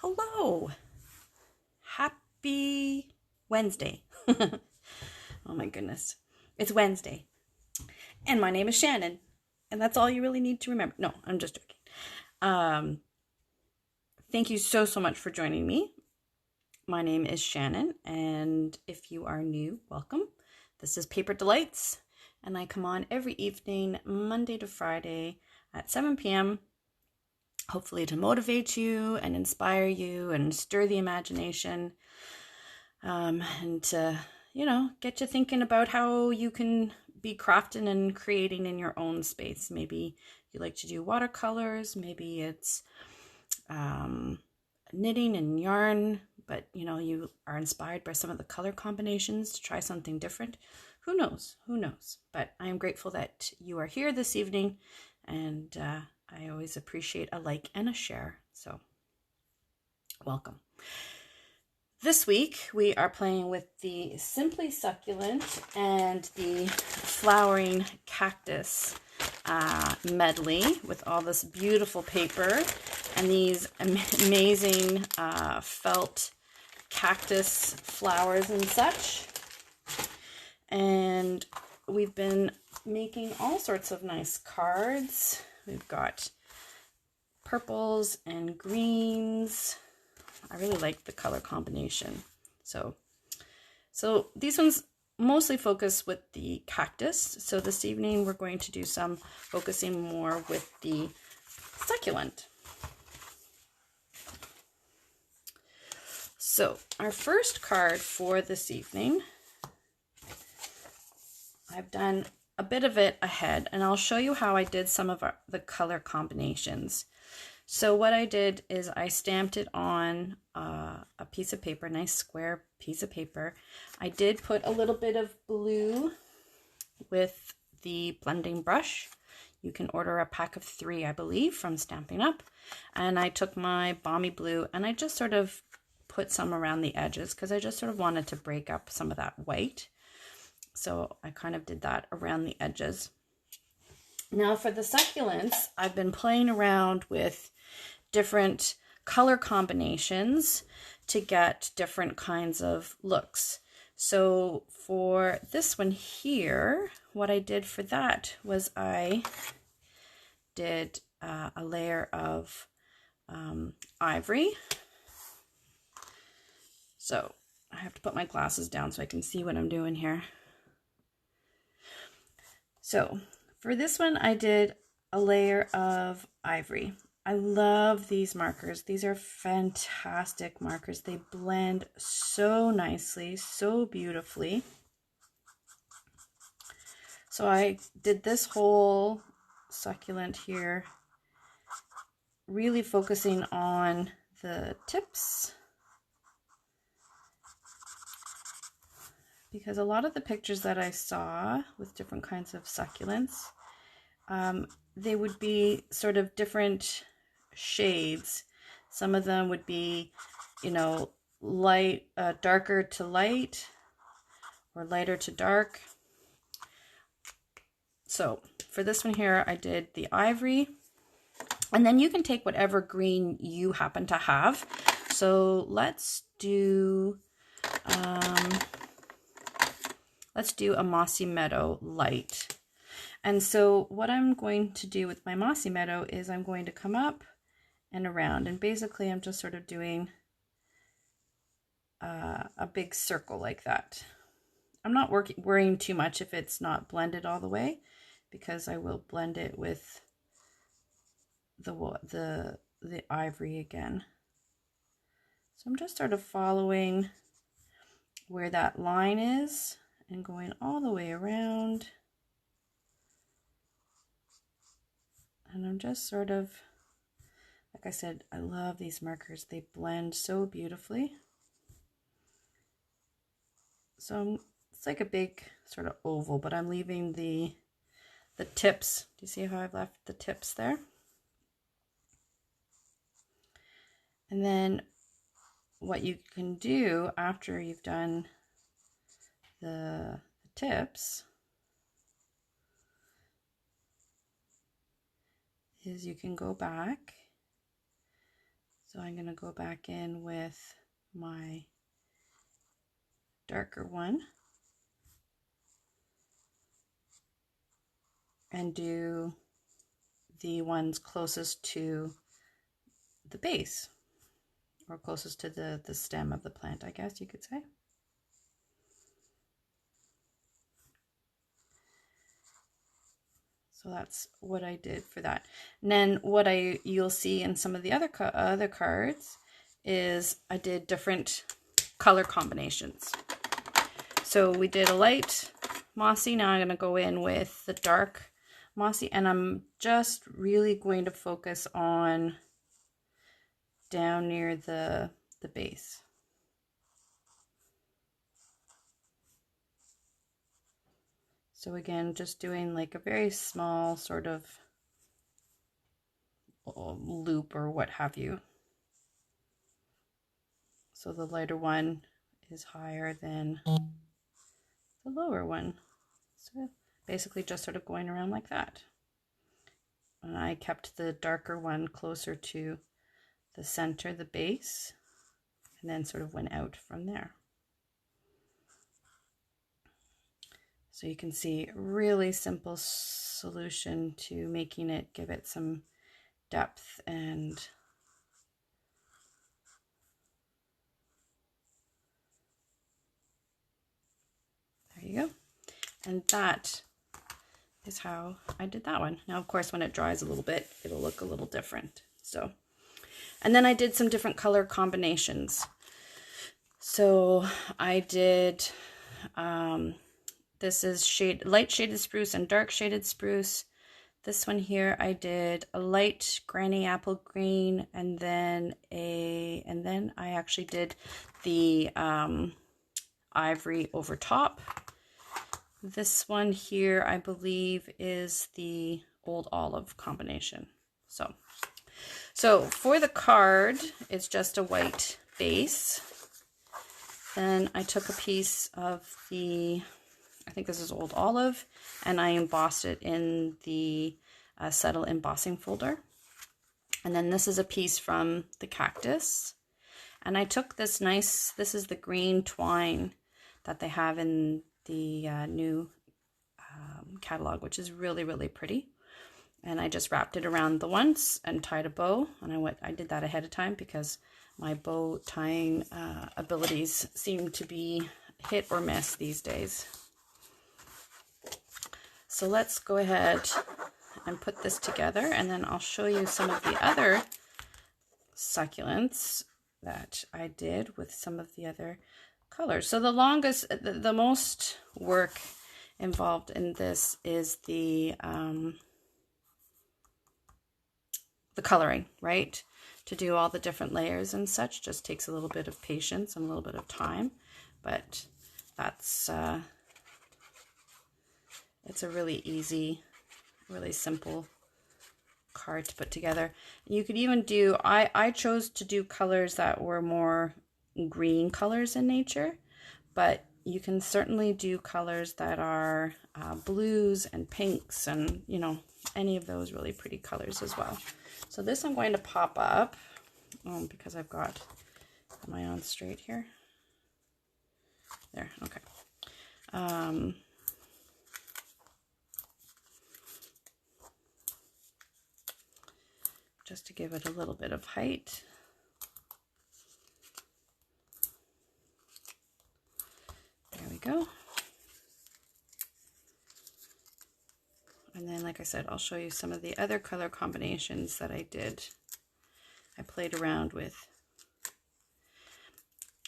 Hello. Happy Wednesday. Oh my goodness. It's Wednesday. And my name is Shannon. And that's all you really need to remember. No, I'm just joking. Thank you so much for joining me. My name is Shannon, and if you are new, welcome. This is Paper Delights, and I come on every evening, Monday to Friday at 7 p.m., hopefully to motivate you and inspire you and stir the imagination, and to, get you thinking about how you can be crafting and creating in your own space. Maybe you like to do watercolors, maybe it's knitting and yarn, but you are inspired by some of the color combinations to try something different. Who knows? But I am grateful that you are here this evening, and I always appreciate a like and a share. So welcome. This week we are playing with the Simply Succulent and the Flowering Cactus medley with all this beautiful paper and these amazing felt cactus flowers and such. And we've been making all sorts of nice cards. We've got purples and greens. I really like the color combination. So these ones mostly focus with the cactus. So this evening we're going to do some focusing more with the succulent. So our first card for this evening, I've done a bit of it ahead, and I'll show you how I did some of the color combinations. So what I did is I stamped it on a piece of paper, nice square piece of paper. I did put a little bit of blue with the blending brush. You can order a pack of 3, I believe, from Stampin' Up. And I took my Balmy Blue and I just sort of put some around the edges because I just sort of wanted to break up some of that white. So I kind of did that around the edges. Now for the succulents, I've been playing around with different color combinations to get different kinds of looks. So for this one here, what I did for that was I did a layer of ivory. So I have to put my glasses down so I can see what I'm doing here. So for this one, I did a layer of ivory. I love these markers. These are fantastic markers. They blend so nicely, so beautifully. So I did this whole succulent here, really focusing on the tips, because a lot of the pictures that I saw with different kinds of succulents, they would be sort of different shades. Some of them would be, light, darker to light, or lighter to dark. So for this one here, I did the ivory, and then you can take whatever green you happen to have. So let's do a Mossy Meadow light. And so what I'm going to do with my Mossy Meadow is I'm going to come up and around, and basically I'm just sort of doing a big circle like that. I'm not worrying too much if it's not blended all the way, because I will blend it with the ivory again. So I'm just sort of following where that line is and going all the way around. And I'm just sort of, like I said, I love these markers. They blend so beautifully. So it's like a big sort of oval, but I'm leaving the tips. Do you see how I've left the tips there? And then what you can do after you've done the tips is you can go back. So I'm going to go back in with my darker one and do the ones closest to the base, or closest to the stem of the plant, I guess you could say. So that's what I did for that. And then what you'll see in some of the other cards is I did different color combinations. So we did a light mossy. Now I'm going to go in with the dark mossy, and I'm just really going to focus on down near the base. So again, just doing like a very small sort of loop or what have you. So the lighter one is higher than the lower one. So basically just sort of going around like that. And I kept the darker one closer to the center, the base, and then sort of went out from there. So you can see really simple solution to making it, give it some depth, and there you go. And that is how I did that one. Now, of course, when it dries a little bit, it'll look a little different. So, and then I did some different color combinations. So I did, this is light shaded spruce and dark shaded spruce. This one here, I did a light granny apple green, and then I actually did the ivory over top. This one here, I believe, is the old olive combination. So for the card, it's just a white base. Then I took a piece of I think this is old olive, and I embossed it in the Subtle embossing folder. And then this is a piece from the cactus. And I took this this is the green twine that they have in the new catalog, which is really, really pretty. And I just wrapped it around the once and tied a bow. And I did that ahead of time because my bow tying abilities seem to be hit or miss these days. So let's go ahead and put this together, and then I'll show you some of the other succulents that I did with some of the other colors. So the most work involved in this is the coloring, right? To do all the different layers and such just takes a little bit of patience and a little bit of time, but that's it's a really easy, really simple card to put together. You could even do, I chose to do colors that were more green colors in nature, but you can certainly do colors that are blues and pinks and, you know, any of those really pretty colors as well. So this I'm going to pop up because I've got, am I on straight here? There, okay. Just to give it a little bit of height. There we go. And then, like I said, I'll show you some of the other color combinations that I did. I played around with.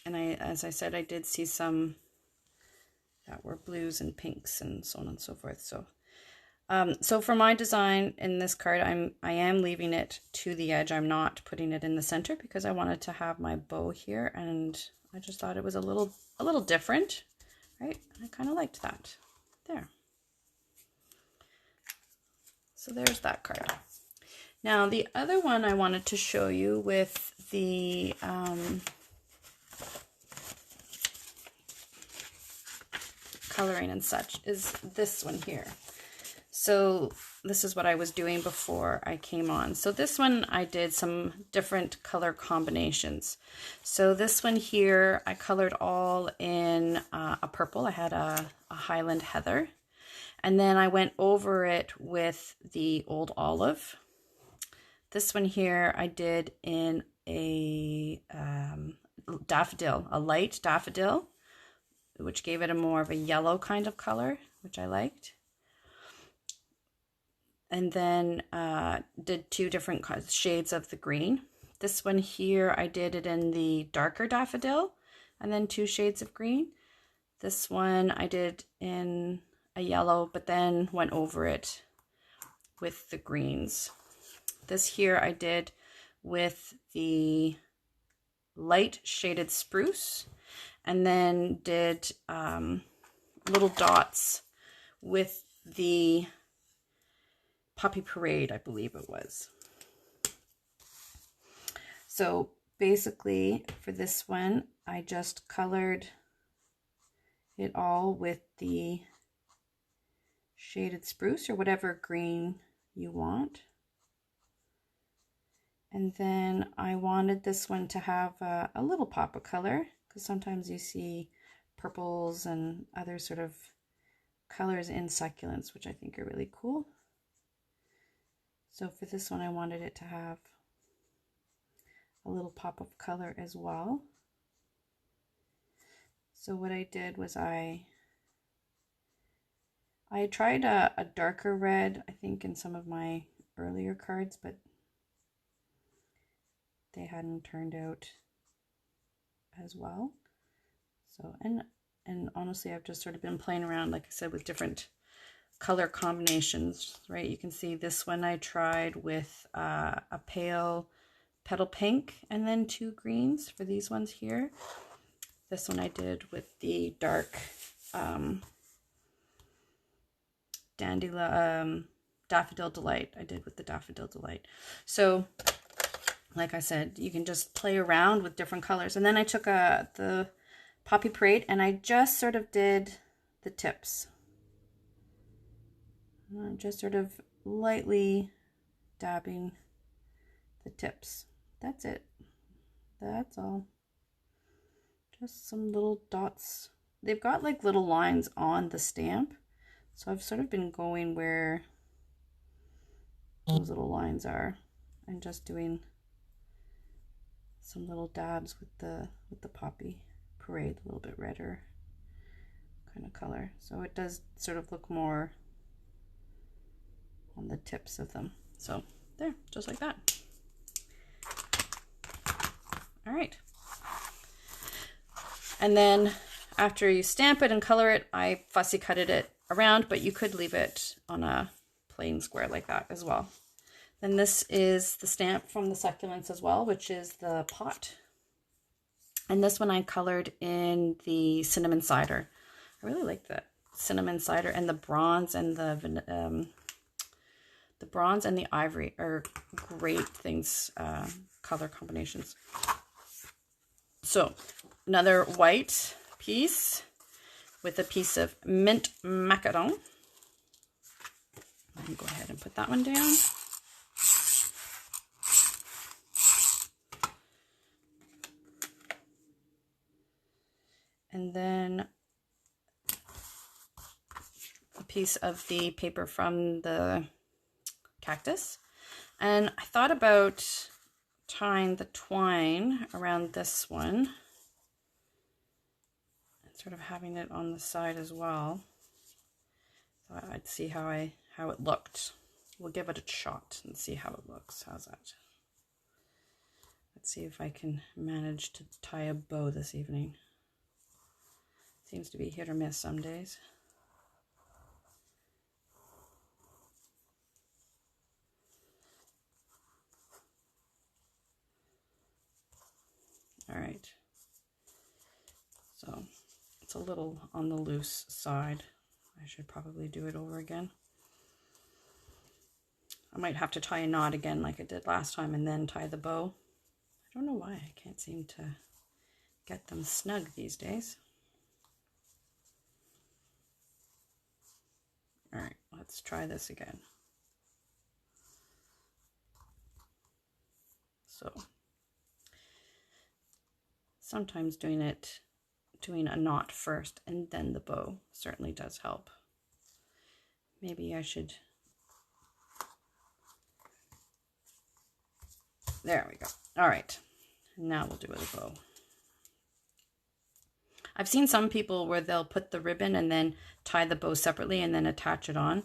And as I said, I did see some that were blues and pinks and so on and so forth. So for my design in this card, I am leaving it to the edge. I'm not putting it in the center because I wanted to have my bow here, and I just thought it was a little different, right? I kind of liked that. There. So there's that card. Now the other one I wanted to show you with the coloring and such is this one here. So this is what I was doing before I came on. So this one I did some different color combinations. So this one here I colored all in a purple. I had a Highland Heather, and then I went over it with the Old Olive. This one here I did in a daffodil, a light daffodil, which gave it a more of a yellow kind of color, which I liked. And then did two different shades of the green. This one here, I did it in the darker daffodil and then two shades of green. This one I did in a yellow, but then went over it with the greens. This here I did with the light shaded spruce, and then did little dots with the Poppy Parade, I believe it was. So basically for this one, I just colored it all with the shaded spruce or whatever green you want. And then I wanted this one to have a little pop of color, because sometimes you see purples and other sort of colors in succulents, which I think are really cool. So for this one, I wanted it to have a little pop of color as well. So what I did was I tried a darker red, I think, in some of my earlier cards, but they hadn't turned out as well. So, and honestly, I've just sort of been playing around, like I said, with different color combinations, right? You can see this one I tried with a pale petal pink and then two greens for these ones here. This one I did with the dark Daffodil Delight. I did with the Daffodil Delight. So like I said, you can just play around with different colors. And then I took the Poppy Parade and I just sort of did the tips. I'm just sort of lightly dabbing the tips. That's it. That's all. Just some little dots. They've got like little lines on the stamp. So I've sort of been going where those little lines are and just doing some little dabs with the Poppy Parade, a little bit redder kind of color. So it does sort of look more on the tips of them. So there, just like that. All right. And then after you stamp it and color it, I fussy cutted it around, but you could leave it on a plain square like that as well. Then this is the stamp from the succulents as well, which is the pot. And this one I colored in the cinnamon cider. I really like the cinnamon cider, and the bronze and the bronze and the ivory are great things, color combinations. So another white piece with a piece of mint macaron. Let me go ahead and put that one down. And then a piece of the paper from the cactus. And I thought about tying the twine around this one and sort of having it on the side as well. So I'd see how it looked. We'll give it a shot and see how it looks. How's that? Let's see if I can manage to tie a bow this evening. Seems to be hit or miss some days. All right. So it's a little on the loose side. I should probably do it over again. I might have to tie a knot again like I did last time and then tie the bow. I don't know why I can't seem to get them snug these days. All right, let's try this again. So sometimes doing a knot first and then the bow certainly does help. Maybe I should, there we go. All right, now we'll do it with a bow. I've seen some people where they'll put the ribbon and then tie the bow separately and then attach it on.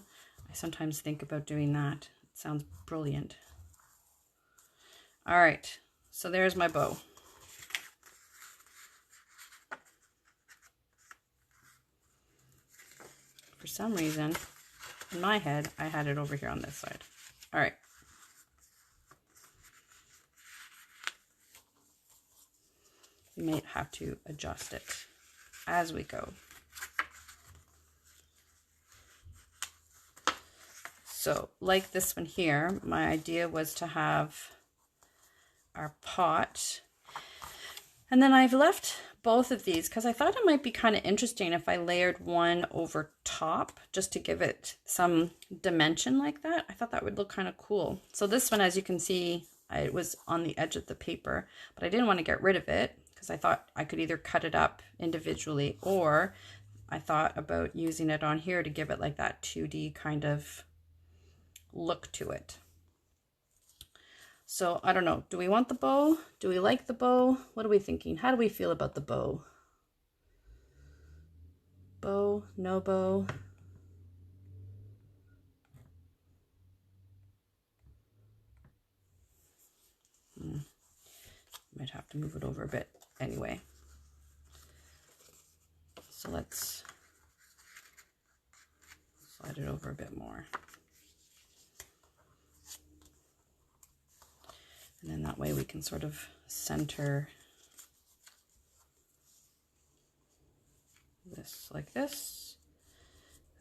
I sometimes think about doing that. It sounds brilliant. All right, so there's my bow. For some reason, in my head, I had it over here on this side. All right. We may have to adjust it as we go. So like this one here, my idea was to have our pot. And then I've left both of these because I thought it might be kind of interesting if I layered one over top just to give it some dimension like that. I thought that would look kind of cool. So this one, as you can see, it was on the edge of the paper, but I didn't want to get rid of it because I thought I could either cut it up individually, or I thought about using it on here to give it like that 2D kind of look to it. So I don't know, do we want the bow? Do we like the bow? What are we thinking? How do we feel about the bow? Bow, no bow? Might have to move it over a bit anyway. So let's slide it over a bit more. And then that way we can sort of center this like this,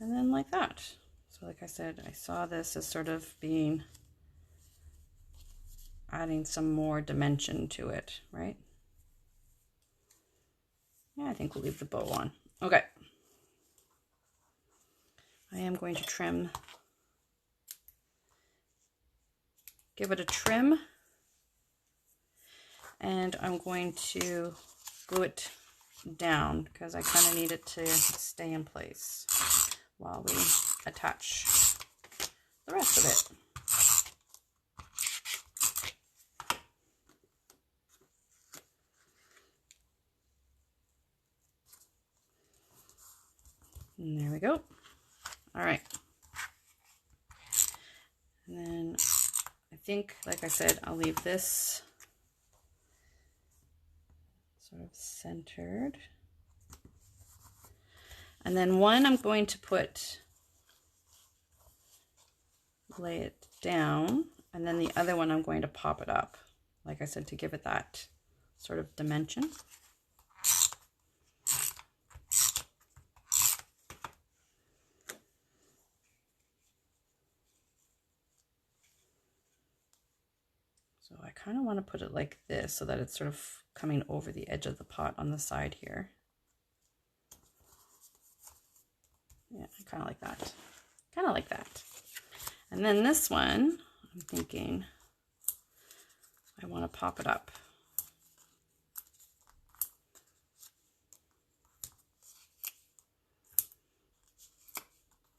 and then like that. So like I said, I saw this as sort of being, adding some more dimension to it, right? Yeah, I think we'll leave the bow on. Okay. I am going to trim, give it a trim, and I'm going to glue it down because I kind of need it to stay in place while we attach the rest of it. And there we go. All right. And then I think, like I said, I'll leave this sort of centered. And then one I'm going to lay it down, and then the other one I'm going to pop it up, like I said, to give it that sort of dimension. So I kind of want to put it like this so that it's sort of coming over the edge of the pot on the side here. Yeah, I kind of like that. Kind of like that. And then this one, I'm thinking I want to pop it up.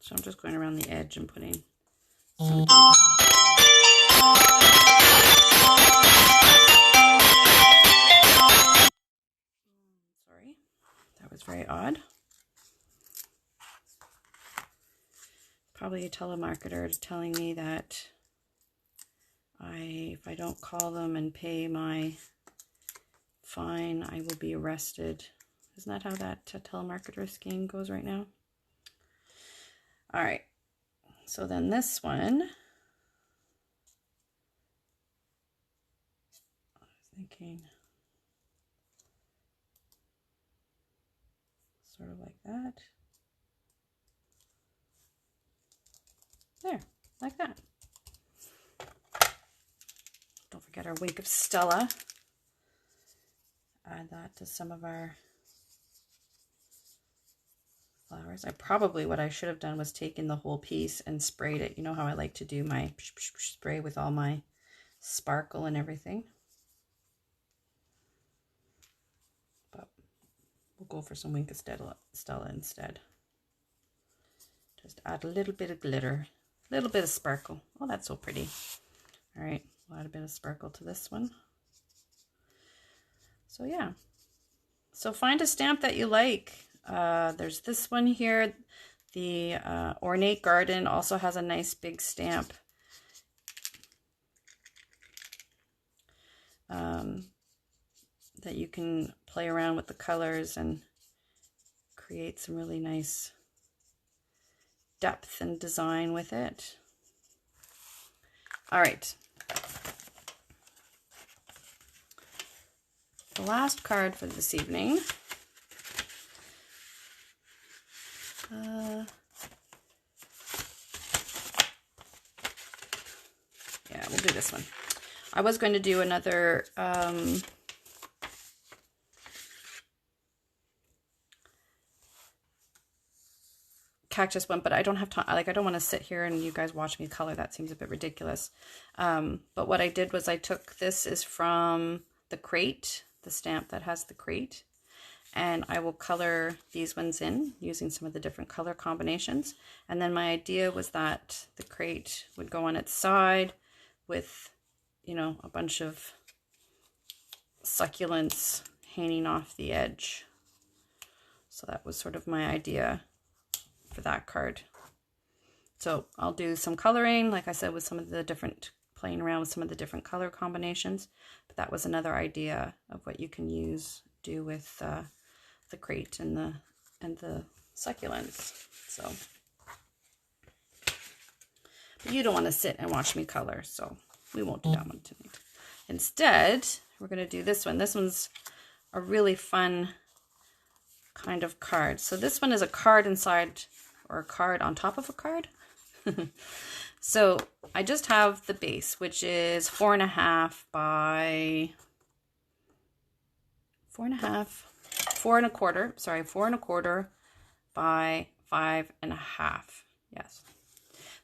So I'm just going around the edge and putting some. Sorry, that was very odd. Probably a telemarketer telling me that if I don't call them and pay my fine, I will be arrested. Isn't that how that telemarketer scheme goes right now? All right, so then this one, I was thinking sort of like that. There, like that. Don't forget our wink of Stella. Add that to some of our flower flowers. What I should have done was taken the whole piece and sprayed it. You know how I like to do my spray with all my sparkle and everything. But we'll go for some Wink of Stella instead. Just add a little bit of glitter, a little bit of sparkle. Oh, that's so pretty. All right, we'll add a bit of sparkle to this one. So yeah, so find a stamp that you like. There's this one here. The Ornate Garden also has a nice big stamp. That you can play around with the colors and create some really nice depth and design with it. All right. The last card for this evening. Yeah, we'll do this one. I was going to do another cactus one, but I don't have time. Like, I don't want to sit here and you guys watch me color. That seems a bit ridiculous. But what I did was I took, this is from the crate, the stamp that has the crate, and I will color these ones in using some of the different color combinations. And then my idea was that the crate would go on its side with, you know, a bunch of succulents hanging off the edge. So that was sort of my idea for that card. So I'll do some coloring, like I said, with some of the different, playing around with some of the different color combinations. But that was another idea of what you can do with the crate and the succulents. So, but you don't want to sit and watch me color, so we won't do that one tonight. Instead, we're going to do this one. This one's a really fun kind of card. So this one is a card inside, or a card on top of a card. So I just have the base, which is 4.5 by 4.25 by 5.5. Yes.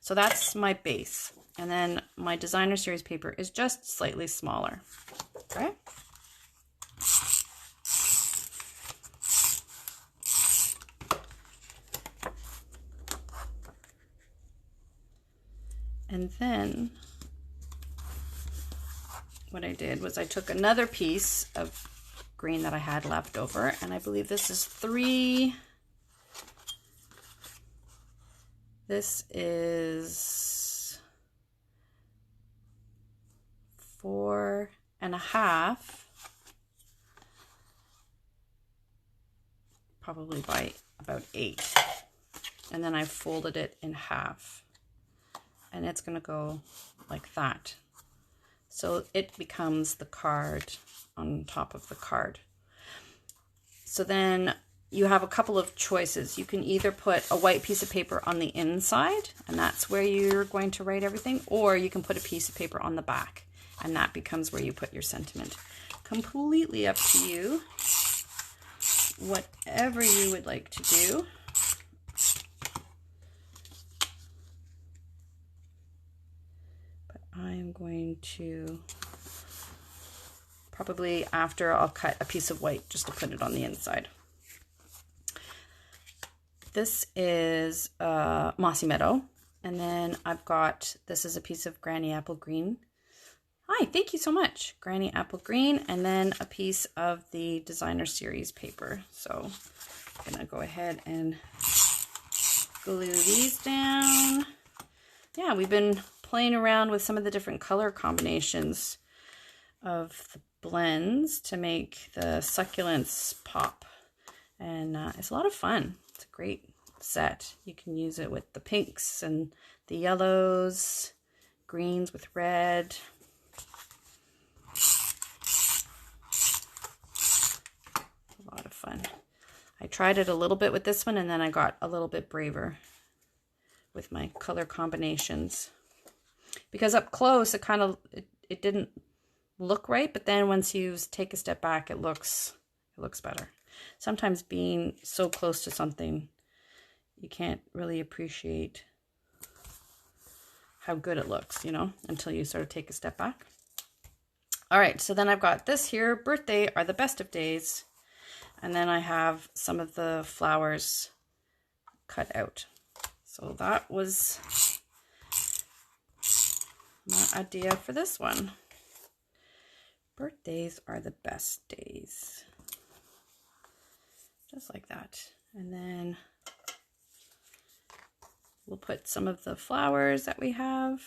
So that's my base. And then my designer series paper is just slightly smaller. Okay. And then what I did was I took another piece of green that I had left over, and I believe this is 3. This is 4.5, probably by about 8. And then I folded it in half. And it's going to go like that. So it becomes the card on top of the card. So then you have a couple of choices. You can either put a white piece of paper on the inside, and that's where you're going to write everything, or you can put a piece of paper on the back, and that becomes where you put your sentiment. Completely up to you. Whatever you would like to do. I'm going to, probably after, I'll cut a piece of white just to put it on the inside. This is Mossy Meadow. And then I've got, this is a piece of Granny Apple Green. Hi, thank you so much. Granny Apple Green, and then a piece of the designer series paper. So I'm gonna go ahead and glue these down. Yeah, we've been playing around with some of the different color combinations of the blends to make the succulents pop, and it's a lot of fun. It's a great set. You can use it with the pinks and the yellows, greens with red. A lot of fun. I tried it a little bit with this one, and then I got a little bit braver with my color combinations. Because up close, it didn't look right, but then once you take a step back, it looks better. Sometimes being so close to something, you can't really appreciate how good it looks, you know, until you sort of take a step back. All right, so then I've got this here, birthday are the best of days. And then I have some of the flowers cut out. So that was my idea for this one. Birthdays are the best days. Just like that. And then we'll put some of the flowers that we have.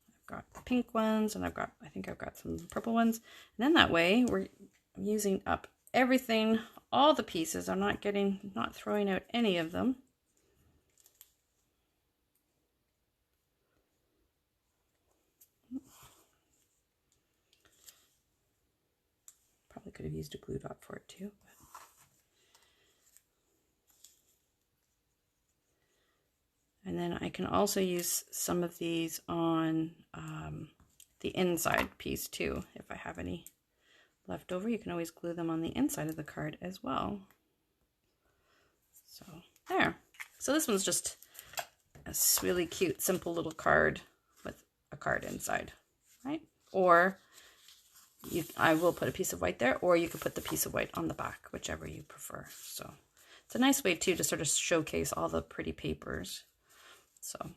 I've got the pink ones, and I think I've got some purple ones. And then that way I'm using up everything, all the pieces. I'm not throwing out any of them. Probably could have used a glue dot for it too. And then I can also use some of these on the inside piece too. If I have any left over, you can always glue them on the inside of the card as well. So there. So this one's just a really cute, simple little card with a card inside, right? Or I will put a piece of white there, or you could put the piece of white on the back, whichever you prefer. So it's a nice way too to sort of showcase all the pretty papers. So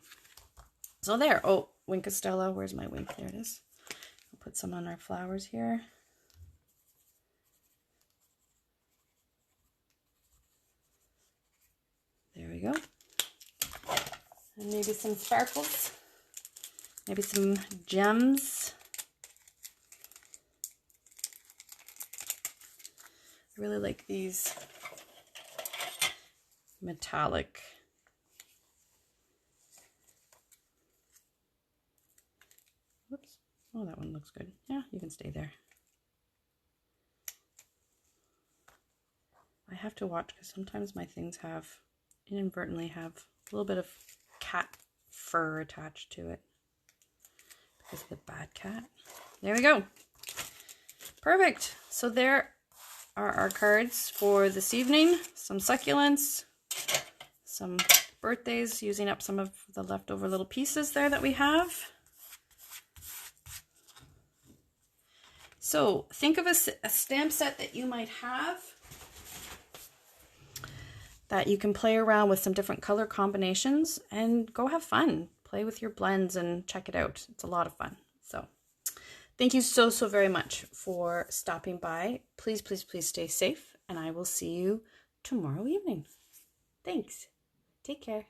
there. Oh, Wink Estella. Where's my wink? There it is. I'll put some on our flowers here. There we go. And maybe some sparkles. Maybe some gems. I really like these metallic. Whoops. Oh, that one looks good. Yeah, you can stay there. I have to watch because sometimes my things inadvertently have a little bit of cat fur attached to it because of the bad cat. There we go. Perfect. So there are our cards for this evening. Some succulents, some birthdays, using up some of the leftover little pieces there that we have. So think of a stamp set that you might have that you can play around with some different color combinations and go have fun. Play with your blends and check it out. It's a lot of fun. So thank you so very much for stopping by. Please, please, please stay safe, and I will see you tomorrow evening. Thanks. Take care.